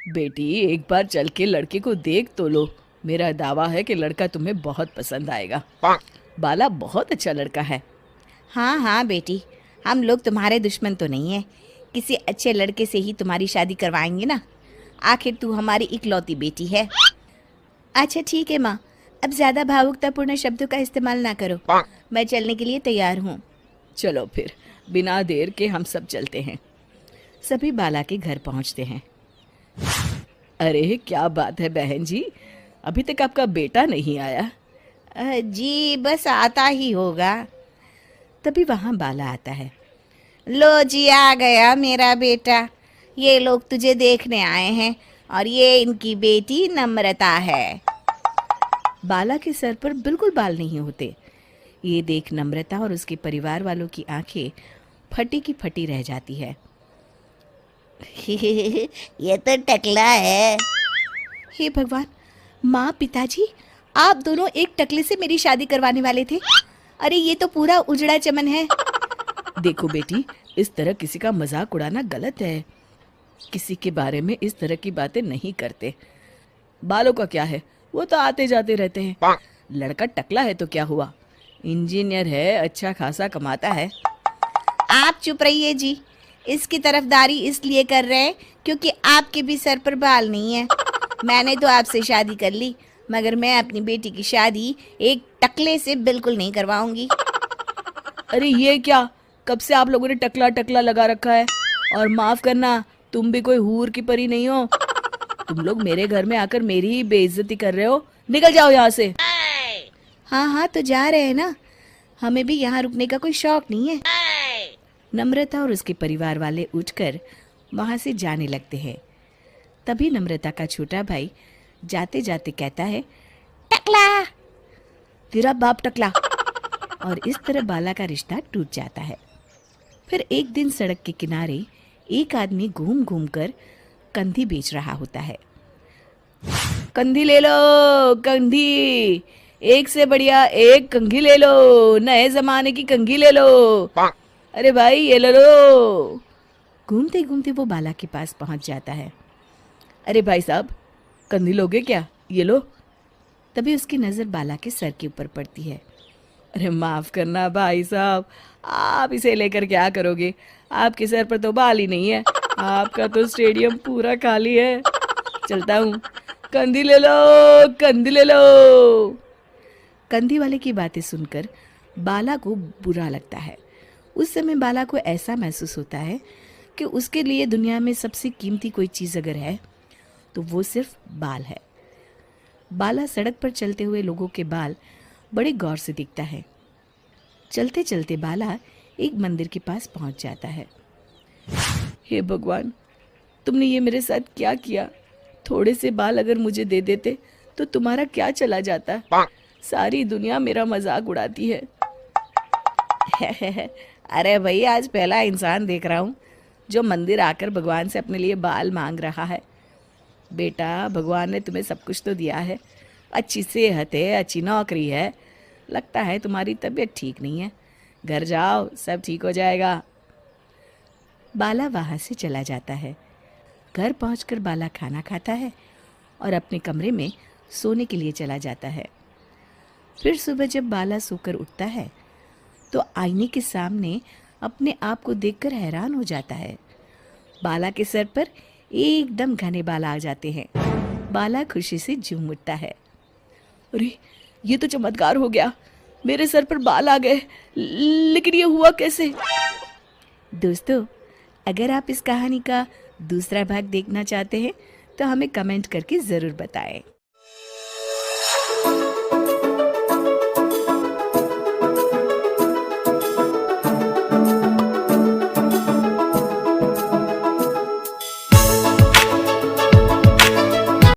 बेटी एक बार चल के लड़के को देख तो लो। मेरा दावा है कि लड़का तुम्हें बहुत पसंद आएगा। बाला बहुत अच्छा लड़का है। हाँ हाँ बेटी, हम लोग तुम्हारे दुश्मन तो नहीं है। किसी अच्छे लड़के से ही तुम्हारी शादी करवाएंगे ना। आखिर तू हमारी इकलौती बेटी है। अच्छा ठीक है माँ, अब ज़्यादा भावुकतापूर्ण शब्दों का इस्तेमाल ना करो। मैं चलने के लिए तैयार हूँ। चलो फिर, बिना देर के हम सब चलते हैं। सभी बाला के घर पहुंचते हैं। अरे क्या बात है बहन जी, अभी तक आपका बेटा नहीं आया? जी बस आता ही होगा। तभी वहां बाला आता है। लो जी, आ गया मेरा बेटा। ये लोग तुझे देखने आए हैं और ये इनकी बेटी नम्रता है। बाला के सर पर बिल्कुल बाल नहीं होते। ये देख नम्रता और उसके परिवार वालों की आंखें फटी की फटी रह जाती है। ये तो टकला है। हे भगवान, माँ पिताजी, आप दोनों एक टकले से मेरी शादी करवाने वाले थे। अरे ये तो पूरा उजड़ा चमन है। देखो बेटी, इस तरह किसी का मजाक उड़ाना गलत है। किसी के बारे में इस तरह की बातें नहीं करते। बालों का क्या है, वो तो आते जाते रहते हैं। लड़का टकला है तो क्या हुआ, इंजीनियर है, अच्छा खासा कमाता है। आप चुप रहिए जी। इसकी तरफदारी इसलिए कर रहे हैं क्योंकि आपके भी सर पर बाल नहीं है। मैंने तो आपसे शादी कर ली, मगर मैं अपनी बेटी की शादी एक टकले से बिल्कुल नहीं करवाऊंगी। अरे ये क्या, कब से आप लोगों ने टकला टकला लगा रखा है? और माफ करना, तुम भी कोई हूर की परी नहीं हो। तुम लोग मेरे घर में आकर मेरी ही बेइज्जती कर रहे हो। निकल जाओ यहाँ से। हाँ हाँ तो जा रहे हैं ना, हमें भी यहाँ रुकने का कोई शौक नहीं है। नम्रता और उसके परिवार वाले उठकर वहां से जाने लगते हैं। तभी नम्रता का छोटा भाई जाते जाते कहता है, टकला, तेरा बाप टकला। और इस तरह बाला का रिश्ता टूट जाता है। फिर एक दिन सड़क के किनारे एक आदमी घूम घूम कर कंधी बेच रहा होता है। कंधी ले लो, कंधी, एक से बढ़िया एक कंघी ले लो, नए जमाने की कंघी ले लो। अरे भाई ये ले लो। घूमते घूमते वो बाला के पास पहुंच जाता है। अरे भाई साहब, कंधी लोगे क्या? ये लो। तभी उसकी नज़र बाला के सर के ऊपर पड़ती है। अरे माफ़ करना भाई साहब, आप इसे लेकर क्या करोगे? आपके सर पर तो बाल ही नहीं है, आपका तो स्टेडियम पूरा खाली है। चलता हूँ, कंधी ले लो, कंधी ले लो। कंधी वाले की बातें सुनकर बाला को बुरा लगता है। उस समय बाला को ऐसा महसूस होता है कि उसके लिए दुनिया में सबसे कीमती कोई चीज़ अगर है तो वो सिर्फ बाल है। बाला सड़क पर चलते हुए लोगों के बाल बड़े गौर से दिखता है। चलते चलते बाला एक मंदिर के पास पहुंच जाता है। हे भगवान, तुमने ये मेरे साथ क्या किया? थोड़े से बाल अगर मुझे दे देते तो तुम्हारा क्या चला जाता? सारी दुनिया मेरा मजाक उड़ाती है। अरे भाई, आज पहला इंसान देख रहा हूँ जो मंदिर आकर भगवान से अपने लिए बाल मांग रहा है। बेटा, भगवान ने तुम्हें सब कुछ तो दिया है, अच्छी सेहत है, अच्छी नौकरी है। लगता है तुम्हारी तबीयत ठीक नहीं है। घर जाओ, सब ठीक हो जाएगा। बाला वहाँ से चला जाता है। घर पहुंचकर बाला खाना खाता है और अपने कमरे में सोने के लिए चला जाता है। फिर सुबह जब बाला सोकर उठता है तो आईने के सामने अपने आप को देखकर हैरान हो जाता है। बाला के सर पर एकदम घने बाल आ जाते हैं। बाला खुशी से झूम उठता है। अरे ये तो चमत्कार हो गया, मेरे सर पर बाल आ गए। लेकिन ये हुआ कैसे? दोस्तों, अगर आप इस कहानी का दूसरा भाग देखना चाहते हैं तो हमें कमेंट करके ज़रूर बताएं।